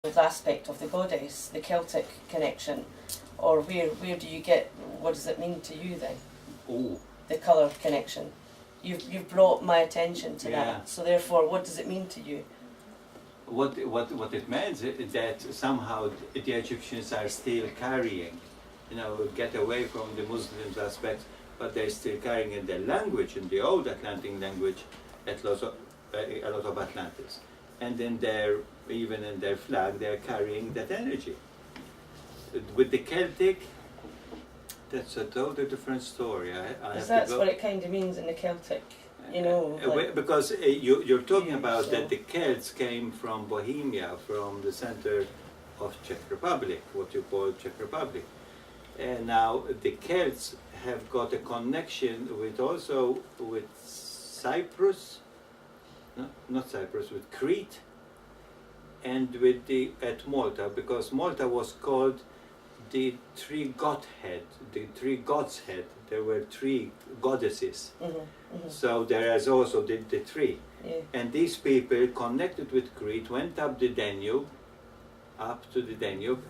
aspect of the goddess, the Celtic connection, or where do you get, what does it mean to you then? Oh. The colour connection. You've brought my attention to Yeah. that, so therefore what does it mean to you? What it means is that somehow the Egyptians are still carrying, get away from the Muslims aspects, but they're still carrying in their language, in the old Atlantic language, a lot of Atlantis. And even in their flag, they're carrying that energy. With the Celtic, that's a totally different story. Because that's what it kind of means in the Celtic, because you're talking about that the Celts came from Bohemia, from the center of Czech Republic, what you call Czech Republic. And now the Celts have got a connection with Cyprus, not Cyprus, with Crete, and at Malta, because Malta was called the three godhead, the three gods head. There were three goddesses. So there is also the three. Yeah. And these people connected with Crete, went up to the Danube,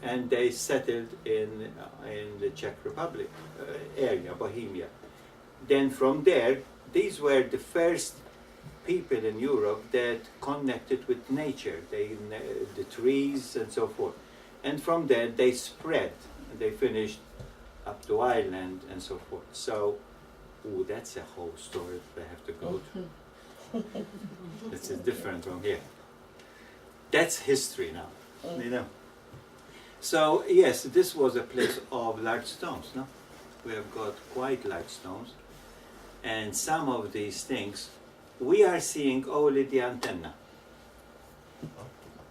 and they settled in the Czech Republic area, Bohemia. Then from there, these were the first people in Europe that connected with nature, the trees and so forth. And from there they spread, and they finished up to Ireland and so forth. So, that's a whole story that I have to go to. This is different from here. That's history now, So yes, this was a place of large stones, no? We have got quite large stones, and some of these things, we are seeing only the antenna.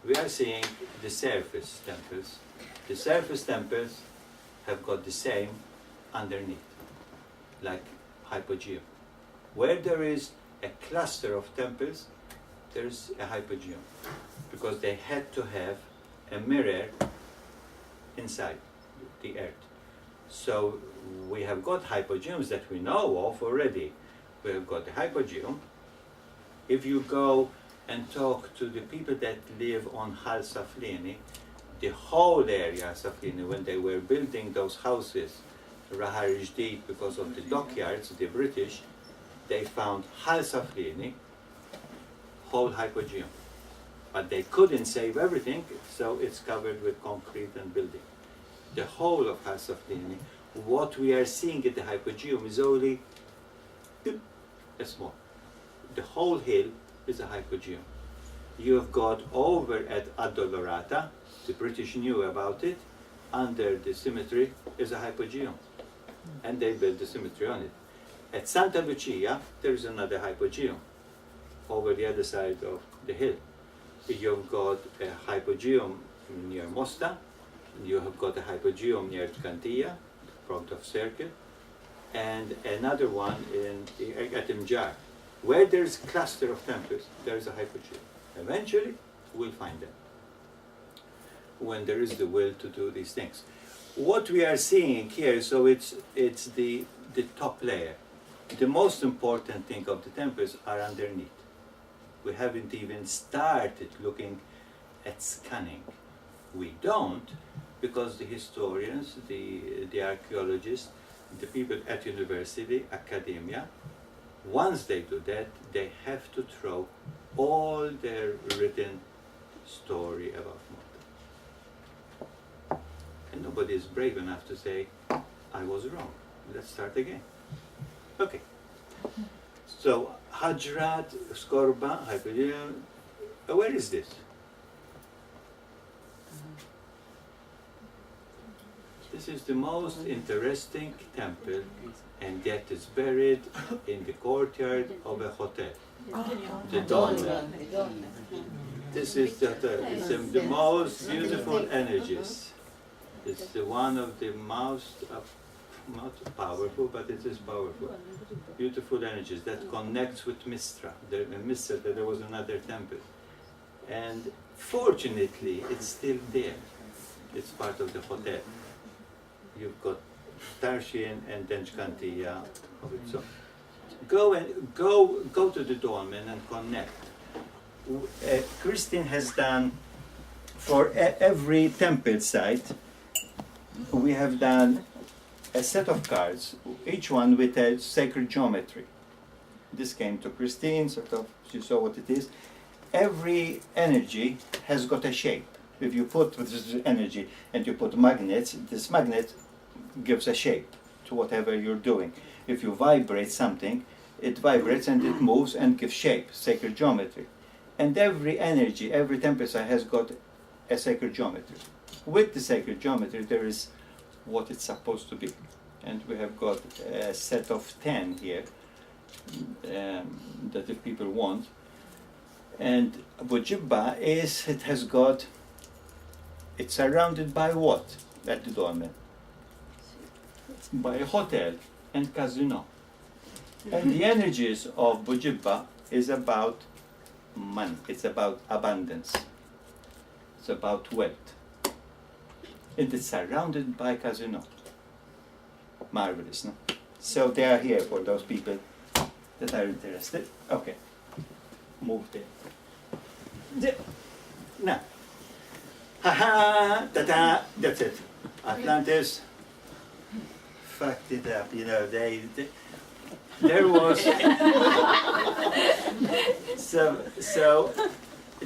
We are seeing the surface temples. The surface temples have got the same underneath, like hypogeum. Where there is a cluster of temples, there is a hypogeum, because they had to have a mirror inside the earth. So we have got hypogeums that we know of already. We have got the hypogeum. If you go and talk to the people that live on Hal Saflieni, the whole area of Saflieni, when they were building those houses, Raharijdit, because of the dockyards, the British, they found Hal Saflieni, whole hypogeum. But they couldn't save everything, so it's covered with concrete and building. The whole of Hal Saflieni, what we are seeing at the hypogeum is only a small. The whole hill is a hypogeum. You have got over at Addolorata, the British knew about it, under the cemetery is a hypogeum. And they built the cemetery on it. At Santa Lucia, there is another hypogeum over the other side of the hill. You've got a hypogeum near Mosta, you have got a hypogeum near Tkantia, front of Circle, and another one at Mjar. Where there's a cluster of temples, there is a hypogeum. Eventually, we'll find them, when there is the will to do these things. What we are seeing here, so it's the top layer. The most important thing of the temples are underneath. We haven't even started looking at scanning. We don't, because the historians, the archaeologists, the people at university, academia, once they do that, they have to throw all their written story about Malta. And nobody is brave enough to say, I was wrong. Let's start again. Okay. So, Hajrat, Skorba, Hypogeum, where is this? This is the most interesting temple, and yet it's buried in the courtyard of a hotel. The dolmen. This is the most beautiful energies. It's one of the most, not powerful, but it is powerful. Beautiful energies that connects with Mistra. Mistra, there was another temple. And fortunately, it's still there. It's part of the hotel. You've got Tarshian and Denchkantia. So go to the dolmen and connect. Christine has done for every temple site, we have done a set of cards, each one with a sacred geometry. This came to Christine, sort of, she saw what it is. Every energy has got a shape. If you put this energy and you put magnets, this magnet gives a shape to whatever you're doing. If you vibrate something, it vibrates and it moves and gives shape, sacred geometry. And every energy, every temple site has got a sacred geometry. With the sacred geometry, there is what it's supposed to be. And we have got a set of 10 here that if people want. And Bujibba is, it has got, it's surrounded by what at the dolmen? By a hotel and casino. And the energies of Bujibba is about money, it's about abundance, it's about wealth. And it's surrounded by casino. Marvelous, no? So they are here for those people that are interested. Okay, move there. Now, ha-ha, ta-da, that's it. Atlantis fucked it up, you know, there was, so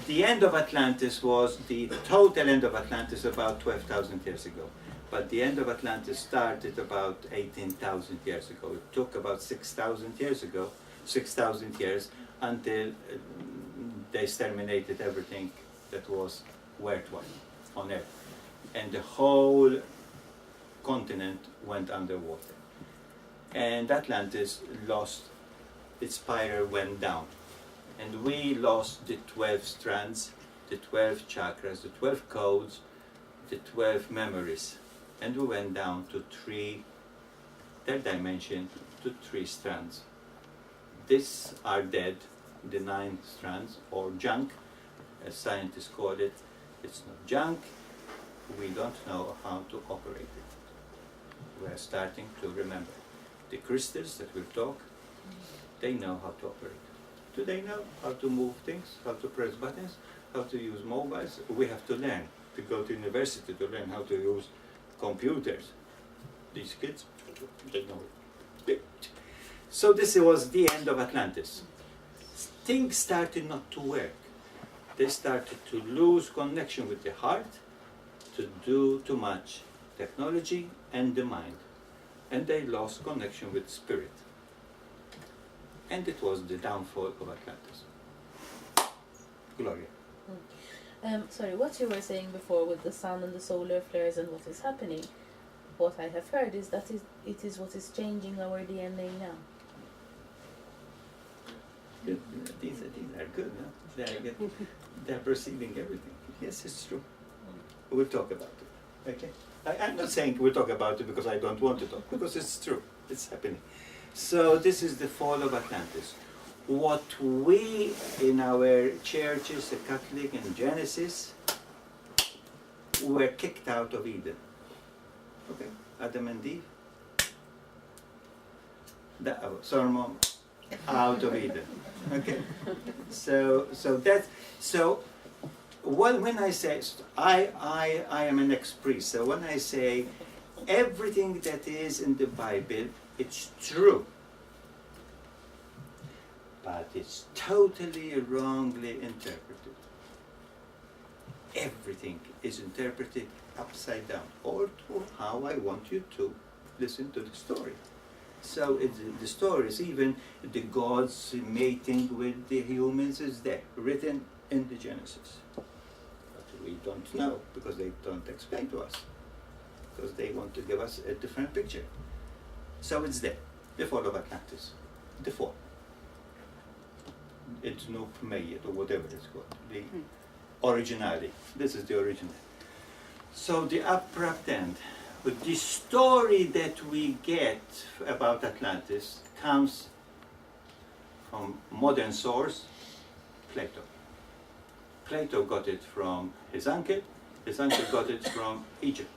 the end of Atlantis was the total end of Atlantis about 12,000 years ago. But the end of Atlantis started about 18,000 years ago. It took about 6,000 years ago, 6,000 years, until they exterminated everything that was worthwhile on Earth. And the whole continent went underwater. And Atlantis lost, its spiral went down. And we lost the 12 strands, the 12 chakras, the 12 codes, the 12 memories. And we went down to third dimension, to 3 strands. These are dead, the 9 strands, or junk, as scientists call it. It's not junk, we don't know how to operate it. We are starting to remember. The crystals that we'll talk, they know how to operate. Do they know how to move things, how to press buttons, how to use mobiles? We have to learn, to go to university to learn how to use computers. These kids, they know it. So this was the end of Atlantis. Things started not to work. They started to lose connection with the heart, to do too much technology and the mind. And they lost connection with spirit. And it was the downfall of Atlantis. Gloria. Sorry, what you were saying before with the sun and the solar flares and what is happening, what I have heard is that it is what is changing our DNA now. Good. These are good, no? They're perceiving everything. Yes, it's true. We'll talk about it. Okay? I'm not saying we'll talk about it because I don't want to talk, because it's true. It's happening. So this is the fall of Atlantis. What we in our churches, the Catholic and Genesis, were kicked out of Eden. Okay? Adam and Eve. That sermon out of Eden. Okay? So when I say, I am an ex-priest, so when I say everything that is in the Bible, it's true. But it's totally wrongly interpreted. Everything is interpreted upside down, or to how I want you to listen to the story. So the story is even the gods mating with the humans is there, written in the Genesis. But we don't know because they don't explain to us, because they want to give us a different picture. So it's there, the fall of Atlantis, the fall. It's no Mayet or whatever it's called, the originality. This is the original. So the abrupt end. But the story that we get about Atlantis comes from modern source, Plato. Plato got it from his uncle got it from Egypt.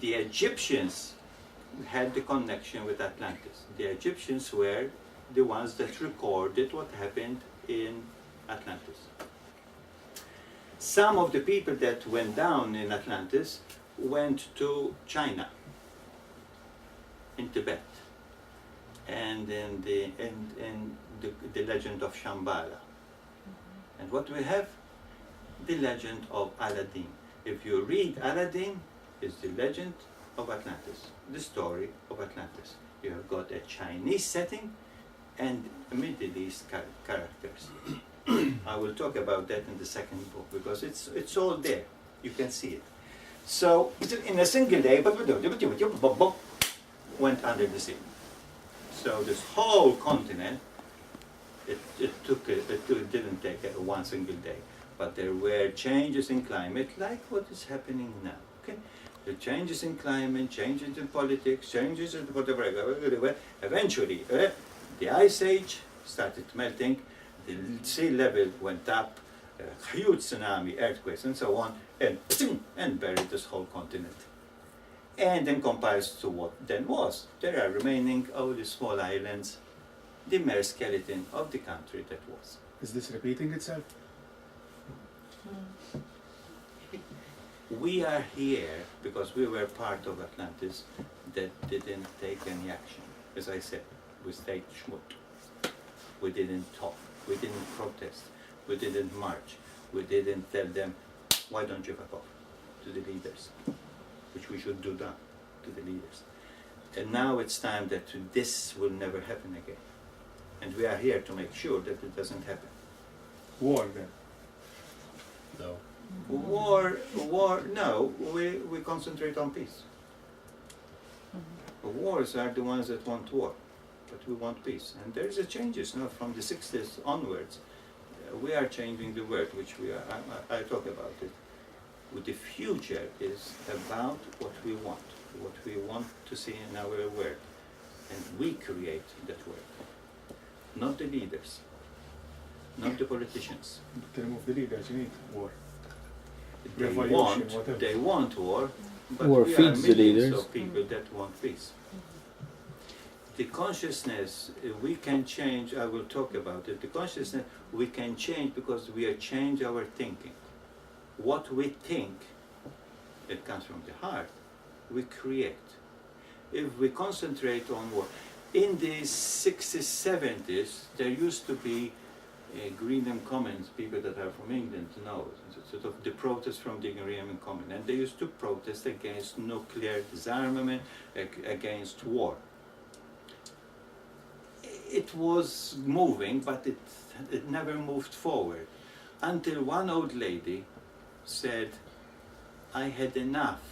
The Egyptians had the connection with Atlantis. The Egyptians were the ones that recorded what happened in Atlantis. Some of the people that went down in Atlantis went to China, in Tibet, and in the legend of Shambhala. And what we have? The legend of Aladdin. If you read Aladdin, it's the legend of Atlantis, the story of Atlantis. You have got a Chinese setting and Middle East characters. I will talk about that in the second book because it's all there. You can see it. So in a single day, went under the sea. So this whole continent, it didn't take one single day, but there were changes in climate, like what is happening now. Okay, the changes in climate, changes in politics, changes in whatever. Eventually, the ice age started melting, the sea level went up, huge tsunami, earthquakes, and so on, and buried this whole continent. And in comparison to what then was, there are remaining only small islands, the mere skeleton of the country that was. Is this repeating itself? We are here because we were part of Atlantis that didn't take any action. As I said, we stayed schmut. We didn't talk, we didn't protest, we didn't march, we didn't tell them, why don't you back off, to the leaders, which we should do that to the leaders. And now it's time that this will never happen again. And we are here to make sure that it doesn't happen. War then? No. No, we concentrate on peace. Wars are the ones that want war, but we want peace. And there's a changes now from the 60s onwards. We are changing the world, which I talk about it. The future is about what we want to see in our world. And we create that world, not the leaders, not the politicians. To remove the leaders, you need war. They want war, but War we are feeds the millions leaders. of people that want peace. The consciousness we can change, I will talk about it, the consciousness we can change because we are change our thinking. What we think, it comes from the heart, we create. If we concentrate on war, in the 60s, 70s, there used to be Greenham Commons, people that are from England know, sort of the protest from the Greenham Commons, and they used to protest against nuclear disarmament, against war. It was moving, but it never moved forward, until one old lady said, I had enough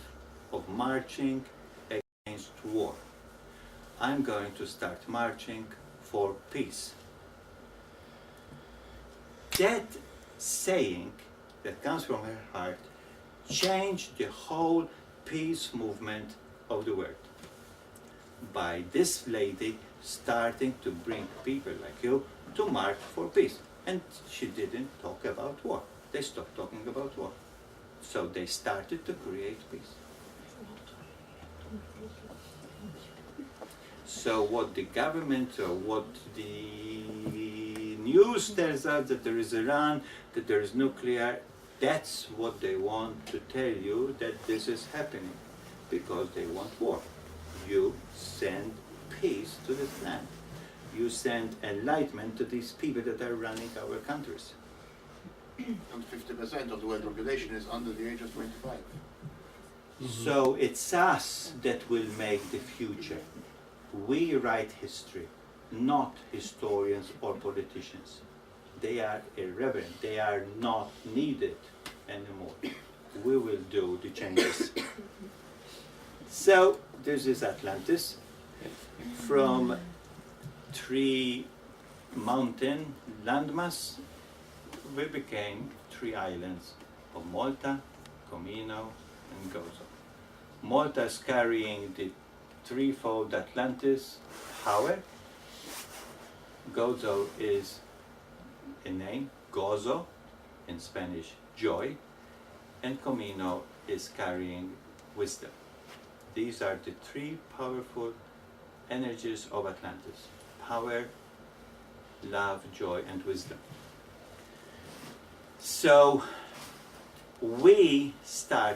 of marching against war. I'm going to start marching for peace. That saying that comes from her heart changed the whole peace movement of the world. By this lady starting to bring people like you to march for peace. And she didn't talk about war. They stopped talking about war. So they started to create peace. So what the government or what the news tells us that there is Iran, that there is nuclear, that's what they want to tell you that this is happening because they want war. You send peace to this land. You send enlightenment to these people that are running our countries. And 50% of the world population is under the age of 25. So it's us that will make the future. We write history, not historians or politicians. They are irrelevant. They are not needed anymore. We will do the changes. So this is Atlantis. From 3 mountain landmass, we became 3 islands of Malta, Comino, and Gozo. Malta is carrying the threefold Atlantis power. Gozo is a name, Gozo, in Spanish, joy, and Comino is carrying wisdom. These are the 3 powerful energies of Atlantis: power, love, joy, and wisdom. So we start